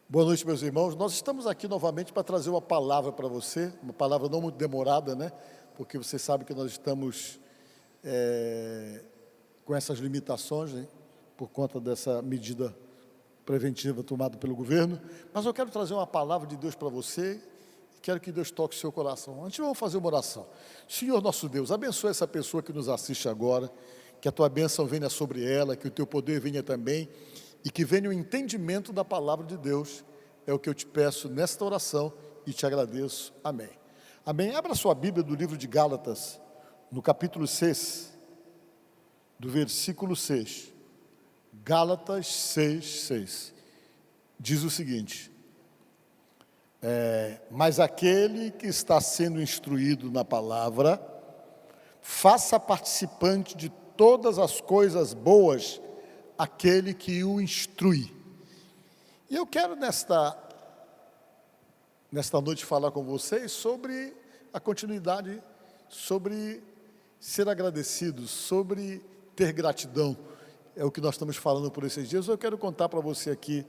Boa noite, meus irmãos. Nós estamos aqui novamente para trazer uma palavra para você, uma palavra não muito demorada, né? Porque você sabe que nós estamos com essas limitações, né? Por conta dessa medida preventiva tomada pelo governo. Mas eu quero trazer uma palavra de Deus para você e quero que Deus toque o seu coração. Antes, vamos fazer uma oração. Senhor nosso Deus, abençoe essa pessoa que nos assiste agora, que a tua bênção venha sobre ela, que o teu poder venha também, e que venha o entendimento da palavra de Deus. É o que eu te peço nesta oração e te agradeço. Amém. Amém. Abra sua Bíblia do livro de Gálatas, no capítulo 6, do versículo 6. Gálatas 6, 6. Diz o seguinte: mas aquele que está sendo instruído na palavra, faça participante de todas as coisas boas aquele que o instrui. E eu quero nesta noite falar com vocês sobre a continuidade, sobre ser agradecidos, sobre ter gratidão. É o que nós estamos falando por esses dias. Eu quero contar para você aqui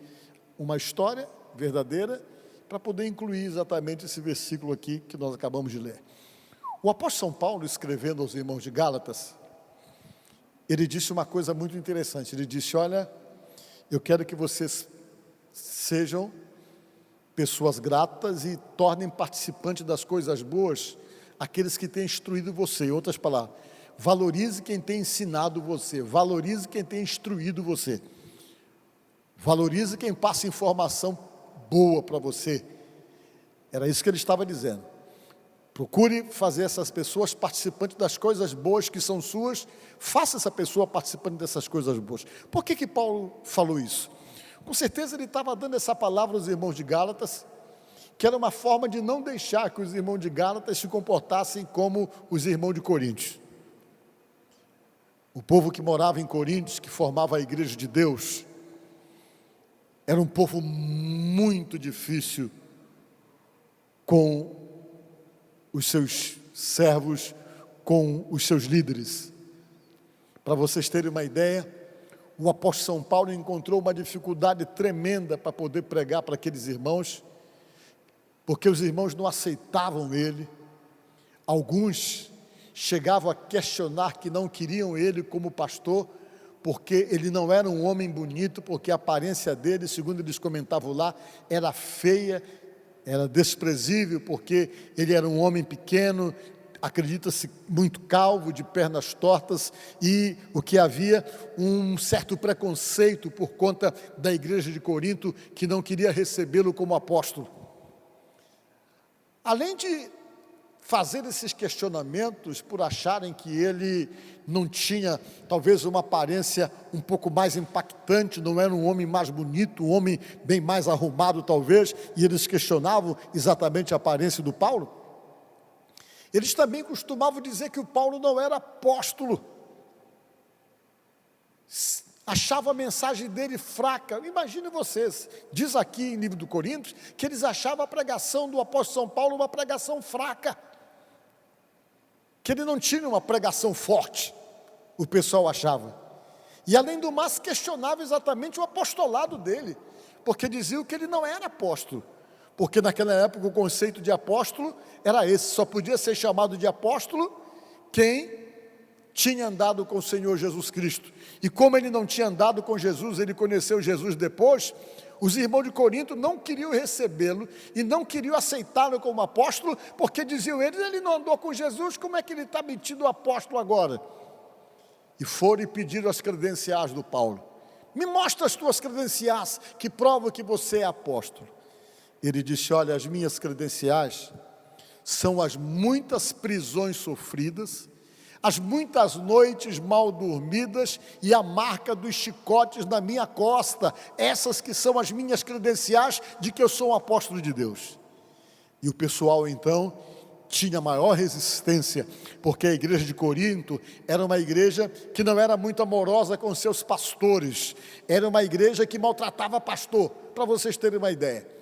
uma história verdadeira, para poder incluir exatamente esse versículo aqui que nós acabamos de ler. O apóstolo São Paulo, escrevendo aos irmãos de Gálatas, ele disse uma coisa muito interessante. Ele disse: olha, eu quero que vocês sejam pessoas gratas e tornem participantes das coisas boas aqueles que têm instruído você. Em outras palavras, valorize quem tem ensinado você, valorize quem tem instruído você, valorize quem passa informação boa para você. Era isso que ele estava dizendo. Procure fazer essas pessoas participantes das coisas boas que são suas. Faça essa pessoa participante dessas coisas boas. Por que Paulo falou isso? Com certeza ele estava dando essa palavra aos irmãos de Gálatas, que era uma forma de não deixar que os irmãos de Gálatas se comportassem como os irmãos de Coríntios. O povo que morava em Coríntios, que formava a igreja de Deus, era um povo muito difícil com os seus servos, com os seus líderes. Para vocês terem uma ideia, o apóstolo São Paulo encontrou uma dificuldade tremenda para poder pregar para aqueles irmãos, porque os irmãos não aceitavam ele. Alguns chegavam a questionar que não queriam ele como pastor, porque ele não era um homem bonito, porque a aparência dele, segundo eles comentavam lá, era feia, era desprezível, porque ele era um homem pequeno, acredita-se muito calvo, de pernas tortas, e o que havia um certo preconceito por conta da igreja de Corinto, que não queria recebê-lo como apóstolo. Além de fazer esses questionamentos por acharem que ele não tinha talvez uma aparência um pouco mais impactante, não era um homem mais bonito, um homem bem mais arrumado talvez, e eles questionavam exatamente a aparência do Paulo. Eles também costumavam dizer que o Paulo não era apóstolo, achava a mensagem dele fraca. Imagine vocês, diz aqui em livro do Coríntios, que eles achavam a pregação do apóstolo São Paulo uma pregação fraca, que ele não tinha uma pregação forte, o pessoal achava. E além do mais, questionava exatamente o apostolado dele, porque diziam que ele não era apóstolo, porque naquela época o conceito de apóstolo era esse: só podia ser chamado de apóstolo quem tinha andado com o Senhor Jesus Cristo. E como ele não tinha andado com Jesus, ele conheceu Jesus depois, os irmãos de Corinto não queriam recebê-lo e não queriam aceitá-lo como apóstolo, porque diziam eles: ele não andou com Jesus, como é que ele está metido apóstolo agora? E foram e pediram as credenciais do Paulo: me mostra as tuas credenciais que provam que você é apóstolo. Ele disse: olha, as minhas credenciais são as muitas prisões sofridas, as muitas noites mal dormidas e a marca dos chicotes na minha costa. Essas que são as minhas credenciais de que eu sou um apóstolo de Deus. E o pessoal então tinha maior resistência, porque a igreja de Corinto era uma igreja que não era muito amorosa com seus pastores, era uma igreja que maltratava pastor, para vocês terem uma ideia.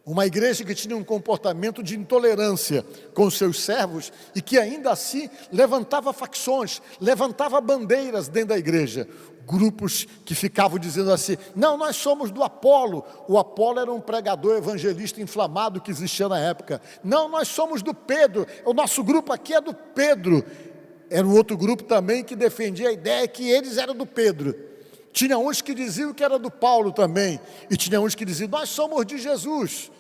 Uma igreja que tinha um comportamento de intolerância com os seus servos e que ainda assim levantava facções, levantava bandeiras dentro da igreja. Grupos que ficavam dizendo assim: não, nós somos do Apolo. O Apolo era um pregador evangelista inflamado que existia na época. Não, nós somos do Pedro. O nosso grupo aqui é do Pedro. Era um outro grupo também que defendia a ideia que eles eram do Pedro. Tinha uns que diziam que era do Paulo também. E tinha uns que diziam: nós somos de Jesus.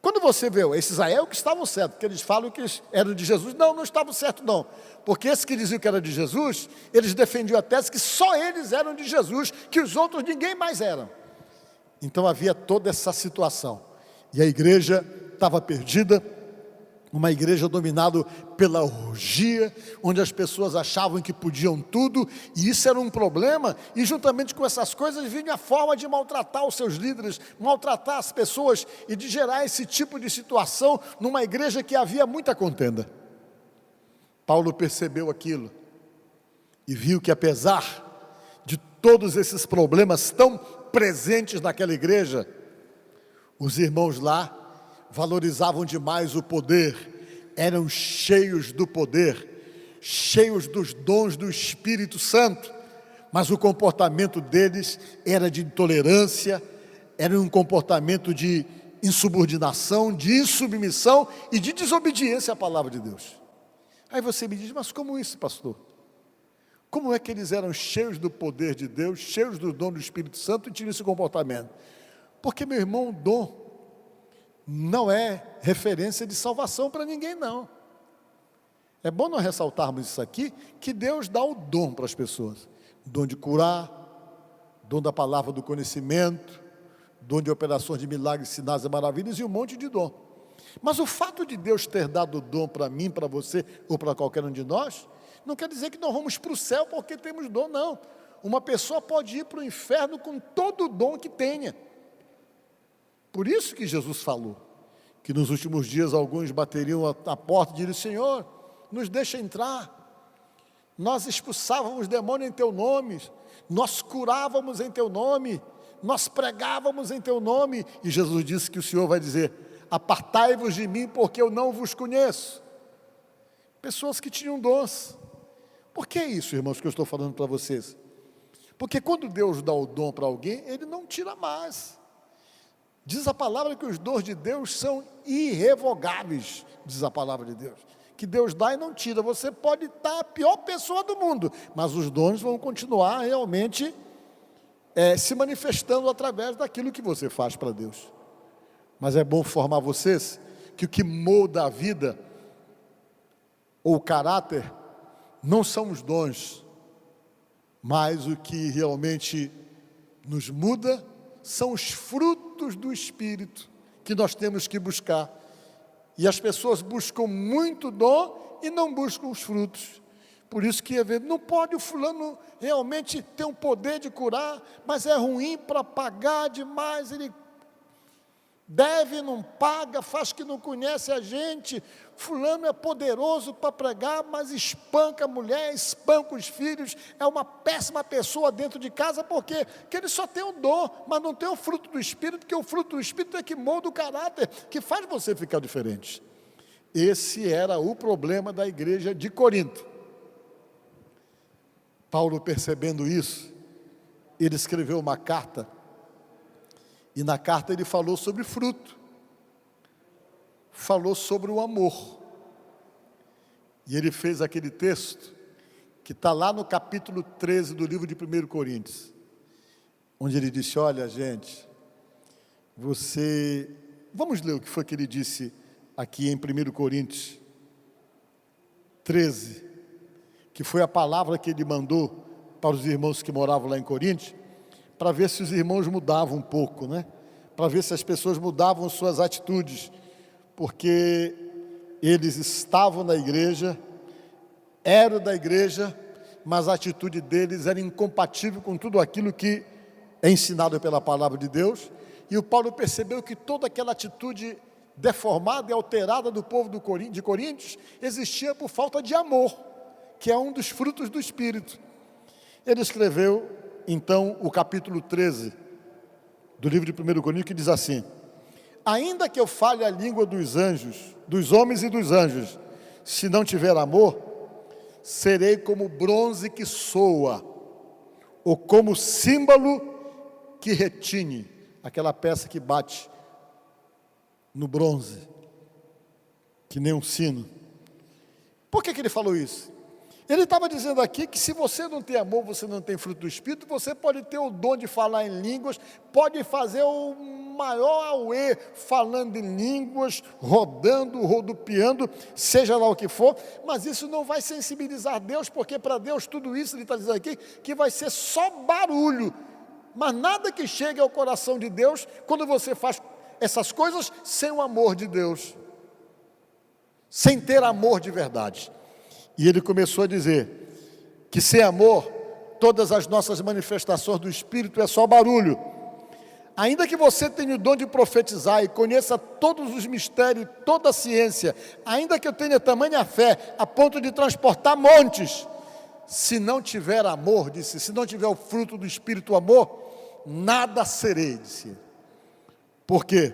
Quando você vê, esses aí é o que estavam certos, porque eles falam que eram de Jesus. Não, não estavam certos não, porque esses que diziam que era de Jesus, eles defendiam a tese que só eles eram de Jesus, que os outros ninguém mais eram. Então havia toda essa situação, e a igreja estava perdida, uma igreja dominada pela orgia, onde as pessoas achavam que podiam tudo, e isso era um problema, e juntamente com essas coisas vinha a forma de maltratar os seus líderes, maltratar as pessoas, e de gerar esse tipo de situação numa igreja que havia muita contenda. Paulo percebeu aquilo, e viu que apesar de todos esses problemas tão presentes naquela igreja, os irmãos lá valorizavam demais o poder, eram cheios do poder, cheios dos dons do Espírito Santo, mas o comportamento deles era de intolerância, era um comportamento de insubordinação, de insubmissão e de desobediência à palavra de Deus. Aí você me diz: mas como isso, pastor? Como é que eles eram cheios do poder de Deus, cheios do dom do Espírito Santo e tinham esse comportamento? Porque, meu irmão, o dom não é referência de salvação para ninguém, não. É bom nós ressaltarmos isso aqui, que Deus dá o dom para as pessoas. Dom de curar, dom da palavra do conhecimento, dom de operações de milagres, sinais e maravilhas e um monte de dom. Mas o fato de Deus ter dado o dom para mim, para você ou para qualquer um de nós, não quer dizer que nós vamos para o céu porque temos dom, não. Uma pessoa pode ir para o inferno com todo o dom que tenha. Por isso que Jesus falou, que nos últimos dias alguns bateriam a porta e diriam: Senhor, nos deixa entrar. Nós expulsávamos demônio em Teu nome, nós curávamos em Teu nome, nós pregávamos em Teu nome. E Jesus disse que o Senhor vai dizer: apartai-vos de mim, porque eu não vos conheço. Pessoas que tinham dons. Por que isso, irmãos, que eu estou falando para vocês? Porque quando Deus dá o dom para alguém, Ele não tira mais. Diz a palavra que os dons de Deus são irrevogáveis, diz a palavra de Deus, que Deus dá e não tira. Você pode estar a pior pessoa do mundo, mas os dons vão continuar realmente se manifestando através daquilo que você faz para Deus. Mas é bom formar vocês que o que molda a vida ou o caráter não são os dons, mas o que realmente nos muda são os frutos do Espírito que nós temos que buscar. E as pessoas buscam muito dom e não buscam os frutos. Por isso que não pode o fulano realmente ter um poder de curar, mas é ruim para pagar demais, ele deve, não paga, faz que não conhece a gente. Fulano é poderoso para pregar, mas espanca a mulher, espanca os filhos, é uma péssima pessoa dentro de casa, porque ele só tem o dom, mas não tem o fruto do Espírito, que o fruto do Espírito é que molda o caráter, que faz você ficar diferente. Esse era o problema da igreja de Corinto. Paulo, percebendo isso, ele escreveu uma carta, e na carta ele falou sobre fruto, falou sobre o amor, e ele fez aquele texto, que está lá no capítulo 13 do livro de 1 Coríntios, onde ele disse: olha gente, vamos ler o que foi que ele disse aqui em 1 Coríntios 13, que foi a palavra que ele mandou para os irmãos que moravam lá em Coríntios, para ver se os irmãos mudavam um pouco, né? Para ver se as pessoas mudavam suas atitudes, porque eles estavam na igreja, eram da igreja, mas a atitude deles era incompatível com tudo aquilo que é ensinado pela palavra de Deus, e o Paulo percebeu que toda aquela atitude deformada e alterada do povo de Coríntios existia por falta de amor, que é um dos frutos do Espírito. Ele escreveu então o capítulo 13 do livro de 1 Coríntios, que diz assim: Ainda que eu fale a língua dos anjos, dos homens e dos anjos, se não tiver amor, serei como bronze que soa, ou como símbolo que retine, aquela peça que bate no bronze, que nem um sino. Por que ele falou isso? Ele estava dizendo aqui que se você não tem amor, você não tem fruto do Espírito, você pode ter o dom de falar em línguas, pode fazer o maior auê falando em línguas, rodando, rodopiando, seja lá o que for, mas isso não vai sensibilizar Deus, porque para Deus tudo isso, ele está dizendo aqui, que vai ser só barulho, mas nada que chegue ao coração de Deus, quando você faz essas coisas sem o amor de Deus, sem ter amor de verdade. E ele começou a dizer que sem amor, todas as nossas manifestações do Espírito é só barulho. Ainda que você tenha o dom de profetizar e conheça todos os mistérios, toda a ciência, ainda que eu tenha tamanha fé a ponto de transportar montes, se não tiver amor, disse, se não tiver o fruto do Espírito, o amor, nada serei, disse. Por quê?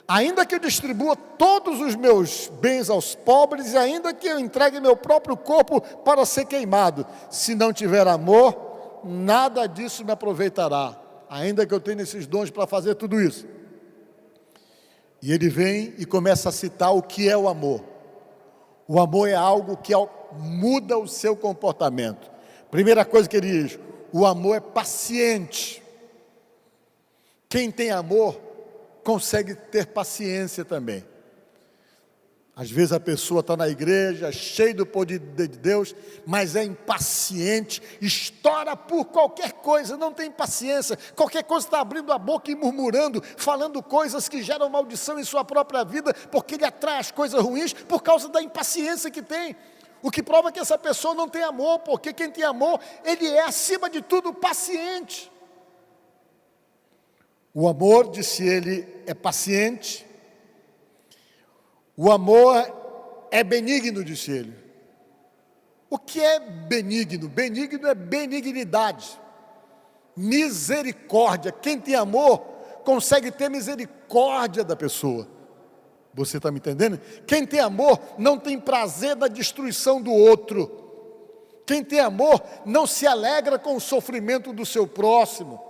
Ainda que eu distribua todos os meus bens aos pobres, e ainda que eu entregue meu próprio corpo para ser queimado, se não tiver amor, nada disso me aproveitará, ainda que eu tenha esses dons para fazer tudo isso. E ele vem e começa a citar o que é o amor. O amor é algo que muda o seu comportamento. Primeira coisa que ele diz, o amor é paciente. Quem tem amor consegue ter paciência também. Às vezes a pessoa está na igreja, cheia do poder de Deus, mas é impaciente, estoura por qualquer coisa, não tem paciência, qualquer coisa está abrindo a boca e murmurando, falando coisas que geram maldição em sua própria vida, porque ele atrai as coisas ruins por causa da impaciência que tem. O que prova que essa pessoa não tem amor, porque quem tem amor, ele é acima de tudo paciente. O amor, disse ele, é paciente. O amor é benigno, disse ele. O que é benigno? Benigno é benignidade, misericórdia. Quem tem amor consegue ter misericórdia da pessoa. Você está me entendendo? Quem tem amor não tem prazer na destruição do outro. Quem tem amor não se alegra com o sofrimento do seu próximo.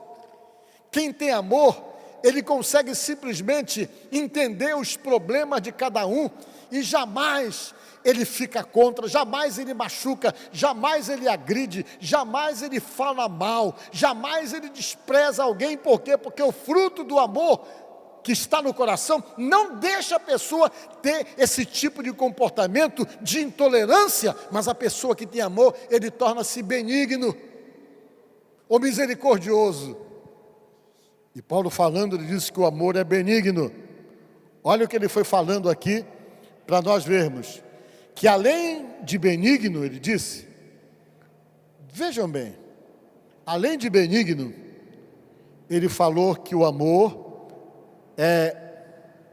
Quem tem amor, ele consegue simplesmente entender os problemas de cada um e jamais ele fica contra, jamais ele machuca, jamais ele agride, jamais ele fala mal, jamais ele despreza alguém. Por quê? Porque o fruto do amor que está no coração não deixa a pessoa ter esse tipo de comportamento de intolerância, mas a pessoa que tem amor, ele torna-se benigno ou misericordioso. E Paulo falando, ele disse que o amor é benigno. Olha o que ele foi falando aqui, para nós vermos, que além de benigno, ele disse, vejam bem, além de benigno, ele falou que o amor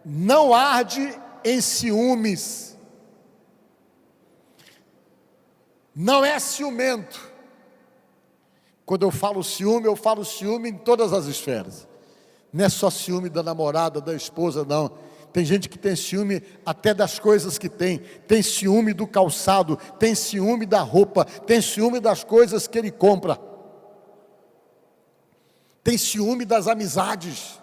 não arde em ciúmes, não é ciumento. Quando eu falo ciúme em todas as esferas. Não é só ciúme da namorada, da esposa, não. Tem gente que tem ciúme até das coisas que tem ciúme do calçado, tem ciúme da roupa, tem ciúme das coisas que ele compra, tem ciúme das amizades,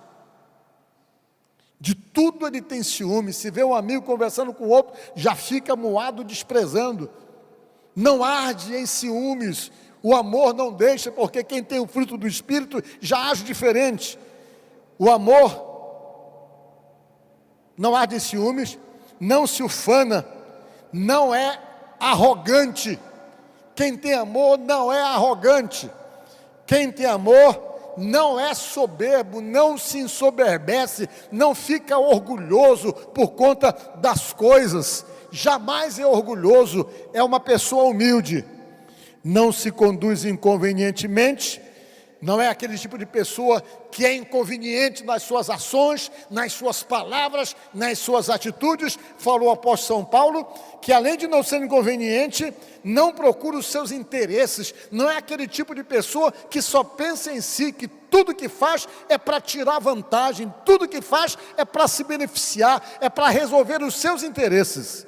de tudo ele tem ciúme. Se vê um amigo conversando com o outro, já fica moado, desprezando. Não arde em ciúmes, o amor não deixa, porque quem tem o fruto do Espírito já age diferente. O amor não arde em ciúmes, não se ufana, não é arrogante. Quem tem amor não é arrogante. Quem tem amor não é soberbo, não se ensoberbece, não fica orgulhoso por conta das coisas. Jamais é orgulhoso, é uma pessoa humilde. Não se conduz inconvenientemente, não é aquele tipo de pessoa que é inconveniente nas suas ações, nas suas palavras, nas suas atitudes. Falou o apóstolo São Paulo, que além de não ser inconveniente, não procura os seus interesses. Não é aquele tipo de pessoa que só pensa em si, que tudo que faz é para tirar vantagem, tudo que faz é para se beneficiar, é para resolver os seus interesses.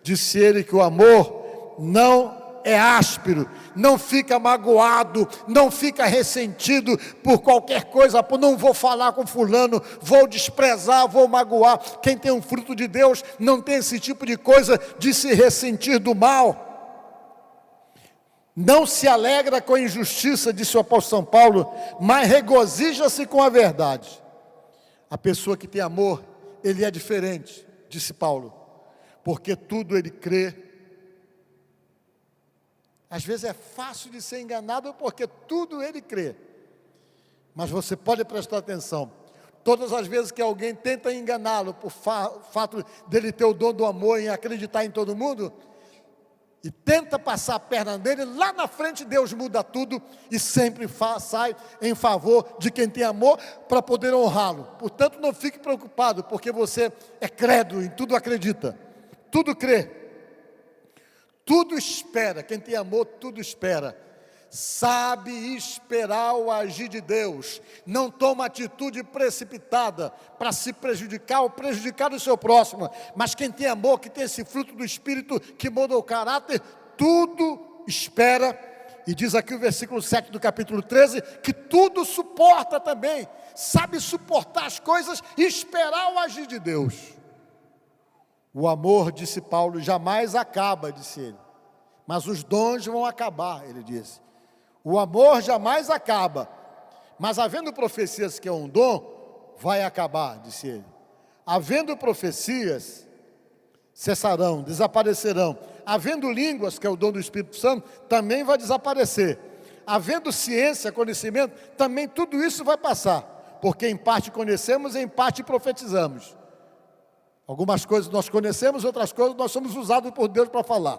Disse ele que o amor não é áspero, não fica magoado, não fica ressentido por qualquer coisa, por não vou falar com fulano, vou desprezar, vou magoar. Quem tem um fruto de Deus não tem esse tipo de coisa de se ressentir do mal. Não se alegra com a injustiça, disse o apóstolo São Paulo, mas regozija-se com a verdade. A pessoa que tem amor, ele é diferente, disse Paulo, porque tudo ele crê. Às vezes é fácil de ser enganado porque tudo ele crê. Mas você pode prestar atenção. Todas as vezes que alguém tenta enganá-lo por fato dele ter o dom do amor e acreditar em todo mundo, e tenta passar a perna nele, lá na frente Deus muda tudo e sempre sai em favor de quem tem amor para poder honrá-lo. Portanto, não fique preocupado, porque você é credo, em tudo acredita, tudo crê. Tudo espera, quem tem amor, tudo espera. Sabe esperar o agir de Deus. Não toma atitude precipitada para se prejudicar ou prejudicar o seu próximo. Mas quem tem amor, que tem esse fruto do Espírito que muda o caráter, tudo espera. E diz aqui o versículo 7 do capítulo 13, que tudo suporta também. Sabe suportar as coisas e esperar o agir de Deus. O amor, disse Paulo, jamais acaba, disse ele. Mas os dons vão acabar, ele disse. O amor jamais acaba. Mas havendo profecias, que é um dom, vai acabar, disse ele. Havendo profecias, cessarão, desaparecerão. Havendo línguas, que é o dom do Espírito Santo, também vai desaparecer. Havendo ciência, conhecimento, também tudo isso vai passar. Porque em parte conhecemos e em parte profetizamos. Algumas coisas nós conhecemos, outras coisas nós somos usados por Deus para falar.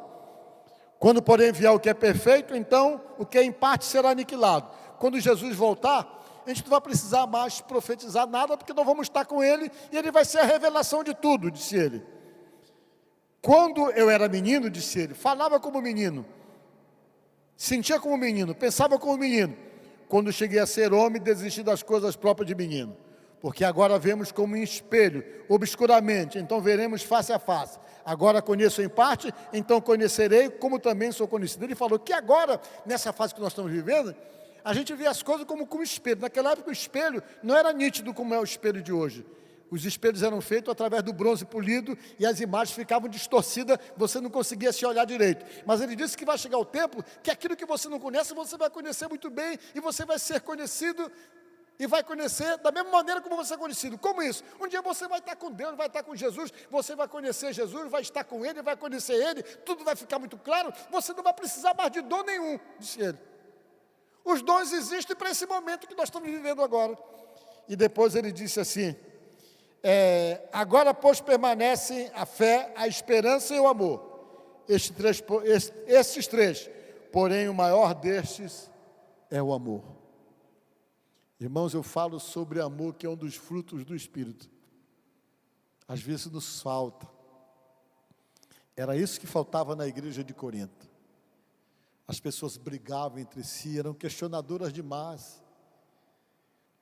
Quando, porém, vier o que é perfeito, então o que é em parte será aniquilado. Quando Jesus voltar, a gente não vai precisar mais profetizar nada, porque nós vamos estar com Ele, e Ele vai ser a revelação de tudo, disse ele. Quando eu era menino, disse ele, falava como menino, sentia como menino, pensava como menino. Quando cheguei a ser homem, desisti das coisas próprias de menino. Porque agora vemos como em espelho, obscuramente, então veremos face a face. Agora conheço em parte, então conhecerei como também sou conhecido. Ele falou que agora, nessa fase que nós estamos vivendo, a gente vê as coisas como espelho. Naquela época o espelho não era nítido como é o espelho de hoje. Os espelhos eram feitos através do bronze polido e as imagens ficavam distorcidas, você não conseguia se olhar direito. Mas ele disse que vai chegar o tempo que aquilo que você não conhece, você vai conhecer muito bem e você vai ser conhecido e vai conhecer da mesma maneira como você é conhecido. Como isso? Um dia você vai estar com Deus, vai estar com Jesus, você vai conhecer Jesus, vai estar com Ele, vai conhecer Ele, tudo vai ficar muito claro, você não vai precisar mais de dom nenhum, disse ele. Os dons existem para esse momento que nós estamos vivendo agora. E depois ele disse assim, agora pois permanecem a fé, a esperança e o amor. Esses três, porém o maior destes é o amor. Irmãos, eu falo sobre amor, que é um dos frutos do Espírito. Às vezes nos falta. Era isso que faltava na igreja de Corinto. As pessoas brigavam entre si, eram questionadoras demais.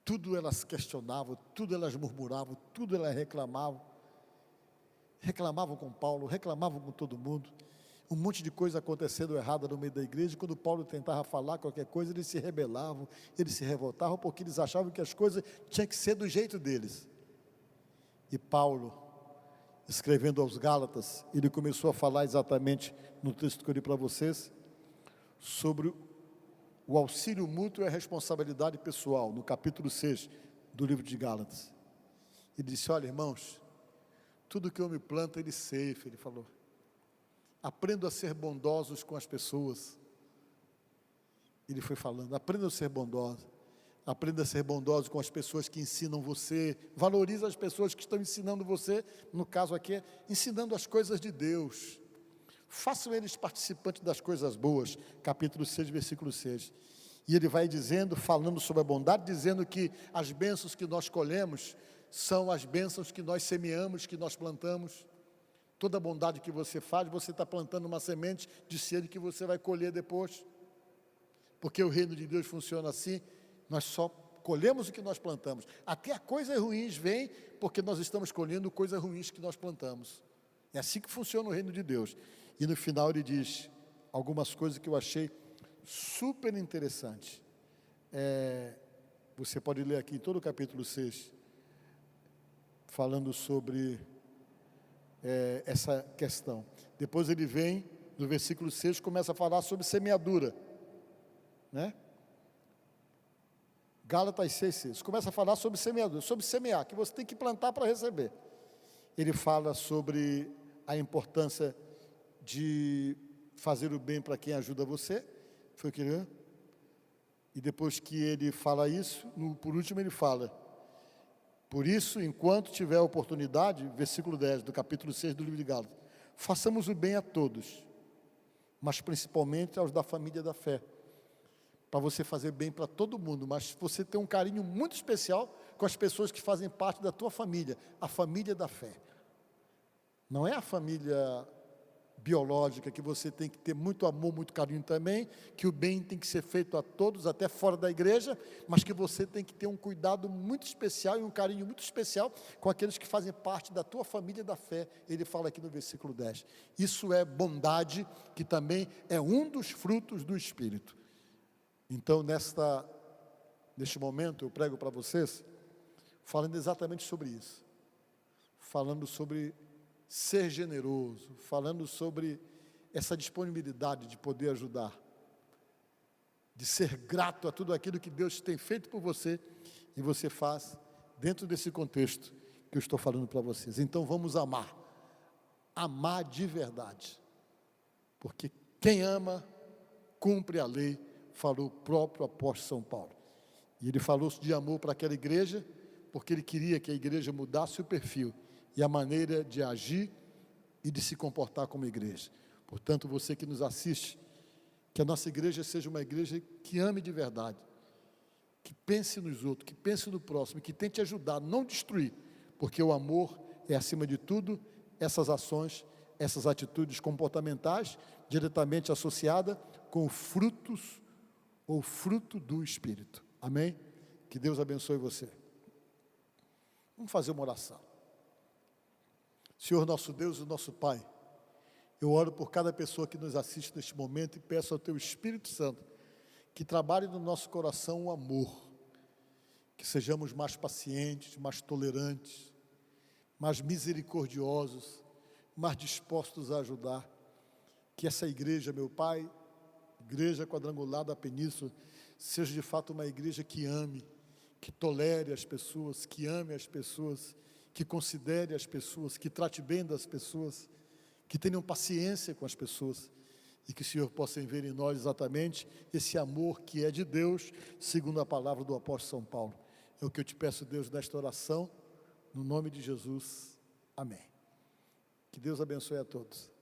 Tudo elas questionavam, tudo elas murmuravam, tudo elas reclamavam. Reclamavam com Paulo, reclamavam com todo mundo. Um monte de coisa acontecendo errada no meio da igreja, e quando Paulo tentava falar qualquer coisa, eles se rebelavam, eles se revoltavam, porque eles achavam que as coisas tinham que ser do jeito deles. E Paulo, escrevendo aos Gálatas, ele começou a falar exatamente no texto que eu li para vocês, sobre o auxílio mútuo e a responsabilidade pessoal, no capítulo 6 do livro de Gálatas. Ele disse, olha irmãos, tudo que eu me planto, ele ceifa, ele falou. Aprenda a ser bondosos com as pessoas. Ele foi falando, aprenda a ser bondoso. Aprenda a ser bondoso com as pessoas que ensinam você. Valorize as pessoas que estão ensinando você. No caso aqui, ensinando as coisas de Deus. Façam eles participantes das coisas boas. Capítulo 6, versículo 6. E ele vai dizendo, falando sobre a bondade, dizendo que as bênçãos que nós colhemos são as bênçãos que nós semeamos, que nós plantamos. Toda bondade que você faz, você está plantando uma semente de ser que você vai colher depois. Porque o reino de Deus funciona assim, nós só colhemos o que nós plantamos. Até coisas ruins vêm porque nós estamos colhendo coisas ruins que nós plantamos. É assim que funciona o reino de Deus. E no final ele diz algumas coisas que eu achei super interessante. Você pode ler aqui em todo o capítulo 6, falando sobre essa questão. Depois ele vem, no versículo 6, começa a falar sobre semeadura, né? Gálatas 6,6, começa a falar sobre semeadura, sobre semear, que você tem que plantar para receber. Ele fala sobre a importância de fazer o bem para quem ajuda você, foi o que ele... E depois que ele fala isso, por último ele fala, por isso, enquanto tiver oportunidade, versículo 10 do capítulo 6 do livro de Gálatas, façamos o bem a todos, mas principalmente aos da família da fé, para você fazer bem para todo mundo, mas você tem um carinho muito especial com as pessoas que fazem parte da tua família, a família da fé. Não é a família biológica, que você tem que ter muito amor, muito carinho também, que o bem tem que ser feito a todos, até fora da igreja, mas que você tem que ter um cuidado muito especial e um carinho muito especial com aqueles que fazem parte da tua família da fé. Ele fala aqui no versículo 10. Isso é bondade, que também é um dos frutos do Espírito. Então, neste momento, eu prego para vocês, falando exatamente sobre isso, falando sobre ser generoso, falando sobre essa disponibilidade de poder ajudar, de ser grato a tudo aquilo que Deus tem feito por você, e você faz dentro desse contexto que eu estou falando para vocês. Então vamos amar de verdade, porque quem ama, cumpre a lei, falou o próprio apóstolo São Paulo. E ele falou de amor para aquela igreja, porque ele queria que a igreja mudasse o perfil e a maneira de agir e de se comportar como igreja. Portanto, você que nos assiste, que a nossa igreja seja uma igreja que ame de verdade, que pense nos outros, que pense no próximo, que tente ajudar, não destruir, porque o amor é, acima de tudo, essas ações, essas atitudes comportamentais, diretamente associada com frutos ou fruto do Espírito. Amém? Que Deus abençoe você. Vamos fazer uma oração. Senhor nosso Deus e nosso Pai, eu oro por cada pessoa que nos assiste neste momento e peço ao Teu Espírito Santo que trabalhe no nosso coração o amor, que sejamos mais pacientes, mais tolerantes, mais misericordiosos, mais dispostos a ajudar, que essa igreja, meu Pai, Igreja Quadrangular da Península, seja de fato uma igreja que ame, que tolere as pessoas, que ame as pessoas, que considere as pessoas, que trate bem das pessoas, que tenham paciência com as pessoas, e que o Senhor possa ver em nós exatamente esse amor que é de Deus, segundo a palavra do apóstolo São Paulo. É o que eu te peço, Deus, nesta oração, no nome de Jesus. Amém. Que Deus abençoe a todos.